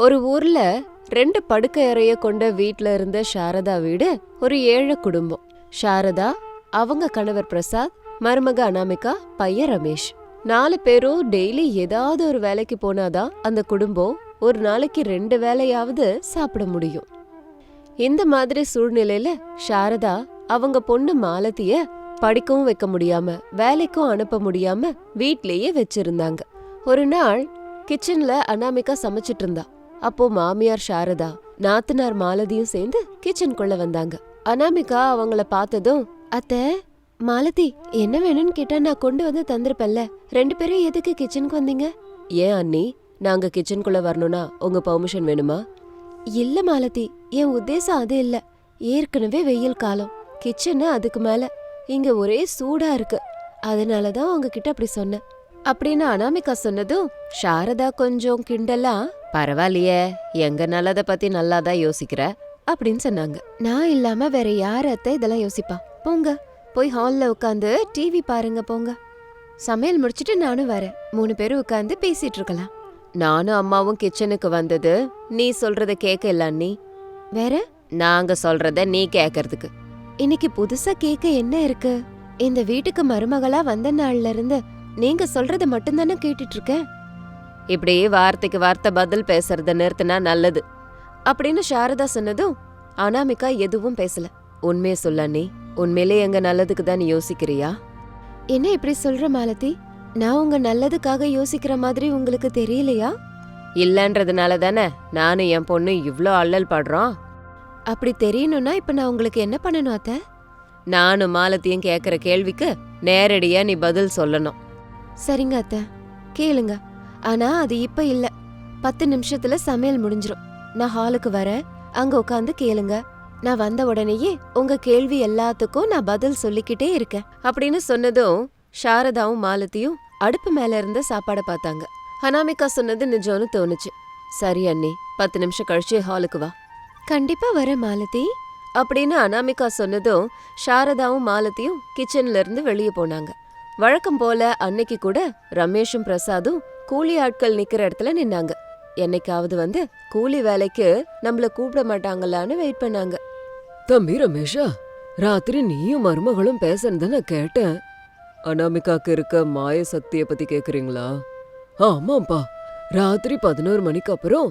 ஒரு ஊர்ல 2 படுக்கை அறைய கொண்ட வீட்ல இருந்த சாரதா வீடு ஒரு ஏழை குடும்பம். சாரதா, அவங்க கணவர் பிரசாத், மருமக அனாமிகா, பையன் ரமேஷ். 4 பேரும் டெய்லி ஏதாவது ஒரு வேலைக்கு போனாதான் அந்த குடும்பம் ஒரு நாளைக்கு 2 வேளையாவது சாப்பிட முடியும். இந்த மாதிரி சூழ்நிலையில சாரதா அவங்க பொண்ணு மாலதிய படிக்கவும் வைக்க முடியாம வேலைக்கும் அனுப்ப முடியாம வீட்லயே வச்சிருந்தாங்க. ஒரு நாள் கிச்சன்ல அனாமிகா சமைச்சிட்டு இருந்தா. அப்போ மாமியார் சாரதா, நாத்தனார் மாலதியும் சேர்ந்து கிச்சனுக்குள்ள வந்தாங்க. அனாமிகா அவங்கள பார்த்ததும், அத்தை, மாலதி என்ன வேணும்னு கேட்டா நான் கொண்டு வந்து தந்திருப்பேன்ல, 2 பேரும் எதுக்கு கிச்சனுக்கு வந்தீங்க? ஏன் அண்ணி, நாங்க கிச்சனுக்குள்ள வரணும்னா உங்க பெர்மிஷன் வேணுமா? இல்ல மாலதி, என் உத்தேசம் அது இல்ல. ஏற்கனவே வெயில் காலம், கிச்சன் அதுக்கு மேல, இங்க ஒரே சூடா இருக்கு, அதனாலதான் உங்ககிட்ட அப்படி சொன்னேன் அப்படின்னு அனாமிகா சொன்னதும் சாரதா கொஞ்சம் கிண்டலா, பரவாயில்லையே, எங்க நல்லத பத்தி நல்லாதான் யோசிக்கிற அப்படின்னு சொன்னாங்க. நான் இல்லாம வேற யார் அத்தை இதெல்லாம் யோசிப்பா? போங்க, போய் ஹால்ல உட்காந்து டிவி பாருங்க போங்க. சமையல் முடிச்சிட்டு நானும் வரேன், 3 பேரும் உட்காந்து பேசிட்டு இருக்கலாம். நானும் அம்மாவும் கிச்சனுக்கு வந்தது நீ சொல்றத கேட்க இல்ல அண்ணி. வேற நாங்க சொல்றத நீ கேட்கறதுக்கு இன்னைக்கு புதுசா கேட்க என்ன இருக்கு? இந்த வீட்டுக்கு மருமகளா வந்த நாள்ல இருந்து நீங்க சொல்றத மட்டும்தானே கேட்டுட்டு இருக்கேன். இப்படி வார்த்தைக்கு வார்த்தை பதில் பேசுறத நிறுத்தினா நல்லது அப்படின்னு சாரதா சொன்னதும் அனாமிகா எதுவும் பேசல. உண்மையை சொல்ல அண்ணி, உண்மையிலே எங்க நல்லதுக்கு தான் நீ யோசிக்கிறியா? என்ன இப்படி சொல்ற மாலதி? நான் உங்க நல்லதுக்காக யோசிக்கிற மாதிரி உங்களுக்கு தெரியலையா? இல்லன்றதுனால தானே நானும் என் பொண்ணு இவ்ளோ அல்லல் படுறோம். அப்படி தெரியணும்னா இப்ப நான் உங்களுக்கு என்ன பண்ணணும் அத்தை? நானும் மாலத்தியும் கேக்குற கேள்விக்கு நேரடியா நீ பதில் சொல்லணும். சரிங்க அத்தை, கேளுங்க. ஆனா அது இப்ப இல்ல, 10 நிமிஷத்துல சமையல் முடிஞ்சிரும். நான் ஹாலுக்கு வரேன், அங்க உட்காந்து கேளுங்க. நான் வந்த உடனேயே உங்க கேள்வி எல்லாத்துக்கும் நான் பதில் சொல்லிக்கிட்டே இருக்கேன் அப்படின்னு சொன்னதும் சாரதாவும் மாலத்தியும் அடுப்பு மேல இருந்த சாப்பாட பார்த்தாங்க. அனாமிகா சொன்னது நிஜம்னு தோணுச்சு. சரி அண்ணி, 10 நிமிஷம் கழிச்சு ஹாலுக்கு வா. கண்டிப்பா வர மாலதி அப்படின்னு அனாமிகா சொன்னதும் சாரதாவும் மாலத்தியும் கிச்சன்ல இருந்து வெளியே போனாங்க. வழக்கம் போல அன்னைக்கு கூட ரமேஷும் பிரசாதும் கூலி ஆட்கள் நிக்கிற இடத்துல நின்னாங்க. என்னைக்காவது வந்து கூலி வேலைக்கு நம்மள கூப்பிட மாட்டாங்களான்னு வெயிட் பண்ணாங்க. தம்பி ரமேஷா, ராத்திரி நீயும் மருமகளும் பேசுறத நான் கேட்டேன். அனாமிகாக்கு இருக்க மாய சக்திய பத்தி கேக்குறீங்களா? ஆமாப்பா, ராத்திரி 11 மணிக்கு அப்புறம்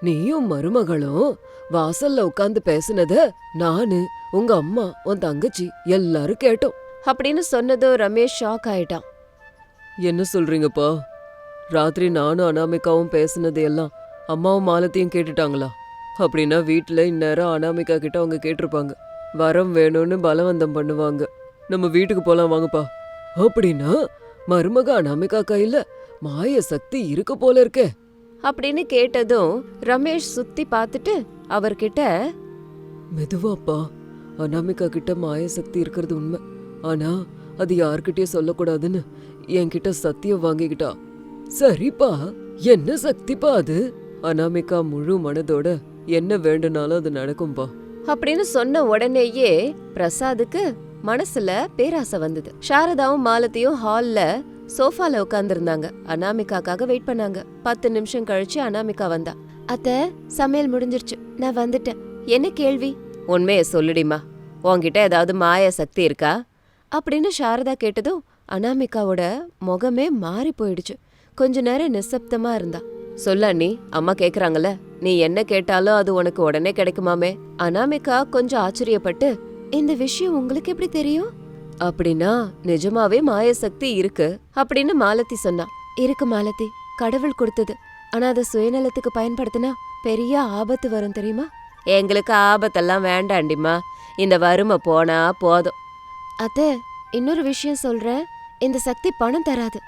நீயும் மருமகளும் வாசல்ல உட்கார்ந்து பேசுனத நானு, உங்க அம்மா, உன் தங்கச்சி எல்லாரும் கேட்டோம் அப்படின்னு சொன்னதும் ரமேஷ் ஷாக் ஆயிட்டான். என்ன சொல்றீங்கப்பா? ராத்திரி நானும் அனாமிகாவும் பேசுனது எல்லாம் அம்மாவும் மாலத்தையும் கேட்டுட்டாங்களா? அப்படின்னா வீட்டுல இந்நேரம் அனாமிகா கிட்ட அவங்க கேட்டிருப்பாங்க. வரம் வேணும்னு பலவந்தம் பண்ணுவாங்க. நம்ம வீட்டுக்கு போலாம் வாங்கப்பா. அப்படின்னா மருமக அனாமிகா கையில மாய சக்தி இருக்க போல இருக்கே அப்படின்னு கேட்டதும் ரமேஷ் சுத்தி பார்த்துட்டு அவர்கிட்ட, மெதுவாப்பா, அனாமிகா கிட்ட மாய சக்தி இருக்கிறது உண்மை. ஆனா அது யார்கிட்டயும் சொல்லக்கூடாதுன்னு என்கிட்ட சத்தியம் வாங்கிக்கிட்டா. சரிப்பா, என்ன சக்திப்பா அது? அனாமிகா முழு மனதோட என்ன வேண்டுனாலும் அது நடக்கும்பா அப்படின்னு சொன்ன உடனேயே பிரசாதுக்கு மனசுல பேராசை வந்தது. சாரதாவும் மாலத்தியும் ஹால்ல சோஃபால உட்கார்ந்துருந்தாங்க. அனாமிகாக்காக வெயிட் பண்ணாங்க. 10 நிமிஷம் கழிச்சு அனாமிகா வந்தா. அத்தை, சமையல் முடிஞ்சிருச்சு, நான் வந்துட்டேன். என்ன கேள்வி? உண்மைய சொல்லுடிமா, உன்கிட்ட ஏதாவது மாய சக்தி இருக்கா அப்படின்னு சாரதா கேட்டதும் அனாமிகாவோட முகமே மாறி போயிடுச்சு. கொஞ்ச நேரம் நிசப்தமா இருந்தா. சொல்ல அண்ணி, அம்மா கேக்குறாங்கல்ல, நீ என்ன கேட்டாலும் அது உனக்கு உடனே கிடைக்குமாமே. அனாமிகா கொஞ்சம் ஆச்சரியப்பட்டு, இந்த விஷயம் உங்களுக்கு எப்படி தெரியும்? அப்படின்னா நிஜமாவே மாய சக்தி இருக்கு அப்படின்னு மாலதி சொன்னா. இருக்கு மாலதி, கடவுள் கொடுத்தது. ஆனா அதை சுயநலத்துக்கு பயன்படுத்தினா பெரிய ஆபத்து வரும் தெரியுமா? எங்களுக்கு ஆபத்தெல்லாம் வேண்டாண்டிமா, இந்த வறுமை போனா போதும். அத்தை, இன்னொரு விஷயம் சொல்றேன், இந்த சக்தி பணம் தராது.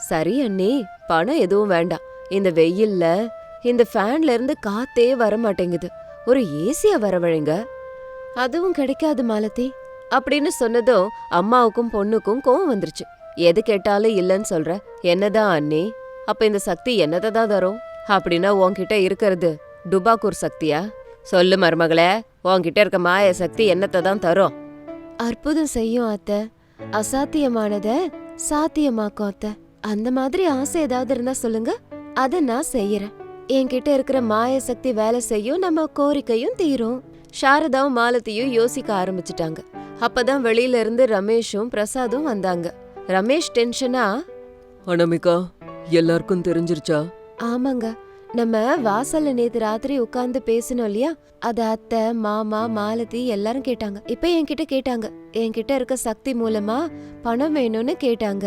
சரி அண்ணி, பணம் எதுவும் வேண்டாம். இந்த வெயில்ல இந்த ஃபேன்ல இருந்து காத்தே வர மாட்டேங்குது, ஒரு ஏசிய வரவழைங்க. அதுவும் கிடைக்காது மாலதி அப்படின்னு சொன்னதும் அம்மாவுக்கும் பொண்ணுக்கும் கோவம் வந்துருச்சு. எது கேட்டாலும் இல்லன்னு சொல்ற, என்னதான் அண்ணி, அப்ப இந்த சக்தி என்னதான் தரும்? அப்படின்னா உன்கிட்ட இருக்கிறது டுபாக்கூர் சக்தியா? சொல்லு மருமகளே, உன்கிட்ட இருக்க மாய சக்தி என்னத்தை தான் தரும்? அற்புதம் செய்யும் அத்தை, அசாத்தியமானத சாத்தியமாக்கும் அத்தை. அந்த மாதிரி ஆசை ஏதாவது இருந்தா சொல்லுங்க, அத நான் செய்யறேன். என்கிட்ட இருக்கிற மாய சக்தி வேலை செய்யும், நம்ம கோரிக்கையும் தீரும். சாரதாவும் மாலத்தியும் யோசிக்க ஆரம்பிச்சிட்டாங்க. அப்பதான் வெளியில இருந்து ரமேஷும் பிரசாதும் வந்தாங்க. ரமேஷ் டென்ஷனா, அனாமிகா, எல்லாருக்கும் தெரிஞ்சிருச்சா? ஆமாங்க, நம்ம வாசல்ல நேத்து ராத்திரி உட்கார்ந்து பேசணும் இல்லையா, அத அத்தை மாமா மாலதி எல்லாரும் கேட்டாங்க. இப்ப என்கிட்ட கேட்டாங்க. என்கிட்ட இருக்க சக்தி மூலமா பணம் வேணும்னு கேட்டாங்க,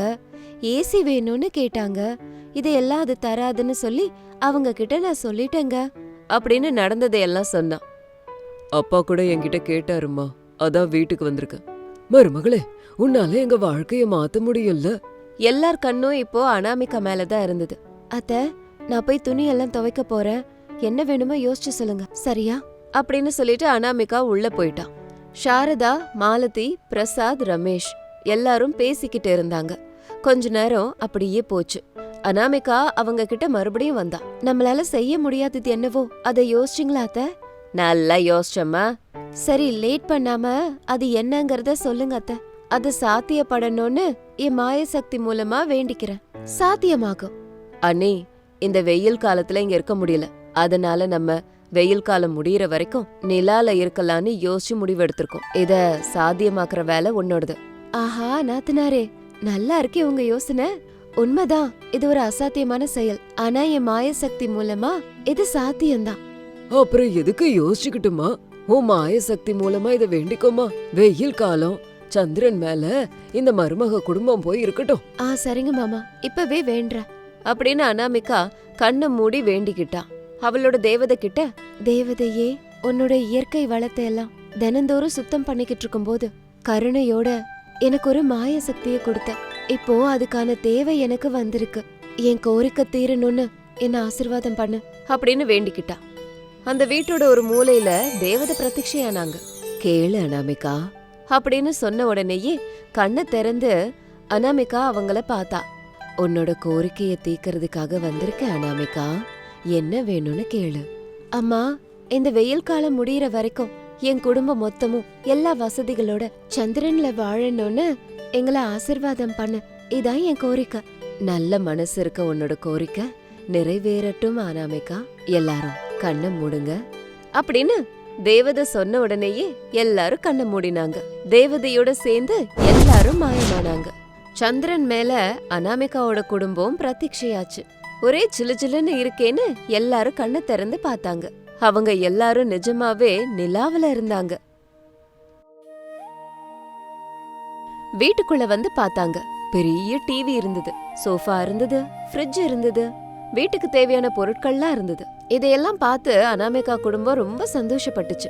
ஏசி வேணும்னு கேட்டாங்க. இதையெல்லாம் அது தராதுன்னு சொல்லி அவங்க கிட்ட நான் சொல்லிட்டேங்க அப்படின்னு நடந்ததையெல்லாம் சொன்னான். அப்பா கூட என்கிட்ட கேட்டாருமா, அதான் வீட்டுக்கு வந்திருக்கேன். மருமகளே, உன்னால எங்க வாழ்க்கைய மாத்த முடியும்ல? எல்லார் கண்ணும் இப்போ அனாமிகா மேலதான் இருந்தது. அத்தை, நான் போய் துணி எல்லாம் துவைக்க போறேன், என்ன வேணுமோ யோசிச்சு சொல்லுங்க, சரியா அப்படின்னு சொல்லிட்டு அனாமிகா உள்ள போயிட்டான். சாரதா, மாலதி, பிரசாத், ரமேஷ் எல்லாரும் பேசிக்கிட்டு இருந்தாங்க. கொஞ்ச நேரம் அப்படியே போச்சு. அனாமிகா அவங்க கிட்ட மறுபடியும் வந்தா. நம்மளால செய்ய முடியாதது என்னவோ அதை யோசிச்சிங்களா அத்தை? நல்லா யோசிச்சம்மா. சரி, லேட் பண்ணாம அது என்னங்கறத சொல்லுங்க அத்தை. அது சாத்தியப்படணும்னு என் மாய சக்தி மூலமா வேண்டிக்கிறேன். சாத்தியமாகும். அண்ணே, இந்த வெயில் காலத்துல இங்க இருக்க முடியல, அதனால நம்ம வெயில் காலம் முடியற வரைக்கும் நிலால இருக்கலான்னு யோசிச்சு முடிவெடுத்திருக்கோம். இத சாத்தியமாக்குற வேலை உன்னோடது. ஆஹா நாத்தனாரே, நல்லா இருக்கே உங்க யோசனை. உண்மைதான், இது ஒரு அசாத்தியமான செயல். ஆனா என் மாய சக்தி மூலமா இது சாத்தியம்தான். அப்புறம் எதுக்கு யோசிச்சுக்கிட்டுமா? உன் மாய சக்தி மூலமா இதை வேண்டிக்கோமா. வெயில் காலம், சந்திரன் மேல இந்த மருமக குடும்பம் போய் இருக்கட்டும். சரிங்க மாமா, இப்பவே வேண்டேன் அப்படின்னு அனாமிகா கண்ணை மூடி வேண்டிக்கிட்டா. அவளோட தேவதை கிட்ட, தேவதையே, உன்னோட இயற்கை வளத்தை எல்லாம் தினந்தோறும் சுத்தம் பண்ணிக்கிட்டு இருக்கும் போது கருணையோட எனக்கு ஒரு மாய சக்தியை கொடுத்த. இப்போ அதுக்கான தேவை எனக்கு வந்திருக்கு. என் கோரிக்கை தீரணும்னு என்ன ஆசீர்வாதம் பண்ணு அப்படின்னு வேண்டிக்கிட்டா. அந்த வீட்டோட ஒரு மூலையில தேவதை பிரத்யட்சையானாங்க. கேளு அனாமிகா அப்படின்னு சொன்ன உடனேயே கண்ணை திறந்து அனாமிகா அவங்கள பார்த்தா. உன்னோட கோரிக்கைய தீக்கிறதுக்காக வந்திருக்க அனாமிகா, என்ன வேணும்னு கேளு. அம்மா, இந்த வெயில் காலம் முடியற வரைக்கும் என் குடும்பம் மொத்தமும் எல்லா வசதிகளோட சந்திரன்ல வாழணும்னு எங்களை ஆசிர்வாதம் பண்ணு. இதான் என் கோரிக்கை. நல்ல மனசு இருக்க உன்னோட கோரிக்கை நிறைவேறட்டும் அனாமிகா. எல்லாரும் கண்ணை மூடுங்க அப்படின்னு தேவதை சொன்ன உடனேயே எல்லாரும் கண்ணை மூடினாங்க. தேவதையோட சேர்ந்து எல்லாரும் மாயமானாங்க. சந்திரன் மேல அனாமிகாவோட குடும்பம் பிரத்யட்சையாச்சு. ஒரே சிலுச்சிலுன்னு இருக்கேன்னு எல்லாரும் கண்ணை திறந்து பார்த்தாங்க. அவங்க எல்லாரும் நிஜமாவே நிலாவுல இருந்தாங்க. வீட்டுக்குள்ள வந்து பார்த்தாங்க. பெரிய டிவி இருந்தது, சோஃபா இருந்தது, ஃப்ரிட்ஜ் இருந்தது, வீட்டுக்கு தேவையான பொருட்கள்லாம் இருந்தது. இதையெல்லாம் பார்த்து அனாமிகா குடும்பம் ரொம்ப சந்தோஷப்பட்டுச்சு.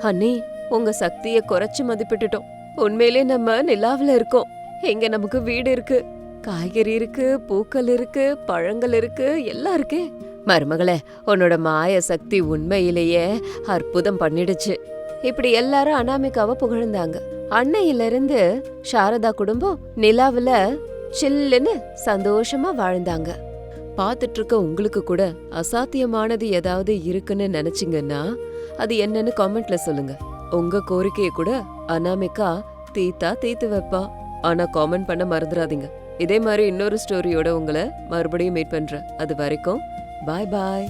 அண்ணி, உங்க சக்திய குறைச்சு மதிப்பிட்டுட்டோம். உண்மையிலே நம்ம நிலாவுல இருக்கோம். எங்க நமக்கு வீடு இருக்கு, காய்கறி இருக்கு, பூக்கள் இருக்கு, பழங்கள் இருக்கு, எல்லாம் இருக்கே. மருமகளே, உன்னோட மாய சக்தி உண்மையிலேயே அற்புதம் பண்ணிடுச்சு. இப்படி எல்லாரும் அனாமிகாவை புகழ்ந்தாங்க. அன்னையில இருந்து சாரதா குடும்பம் நிலாவுல சில்லுன்னு சந்தோஷமா வாழ்ந்தாங்க. பாத்துட்டு இருக்க உங்களுக்கு கூட அசாத்தியமானது ஏதாவது இருக்குன்னு நினைச்சீங்கன்னா அது என்னன்னு காமெண்ட்ல சொல்லுங்க. உங்க கோரிக்கையை கூட அனாமிகா தீத்து வைப்பா. ஆனா காமெண்ட் பண்ண மறந்துடாதீங்க. இதே மாதிரி இன்னொரு ஸ்டோரியோட உங்களை மறுபடியும் மீட் பண்றேன். அது வரைக்கும் பாய் பாய்.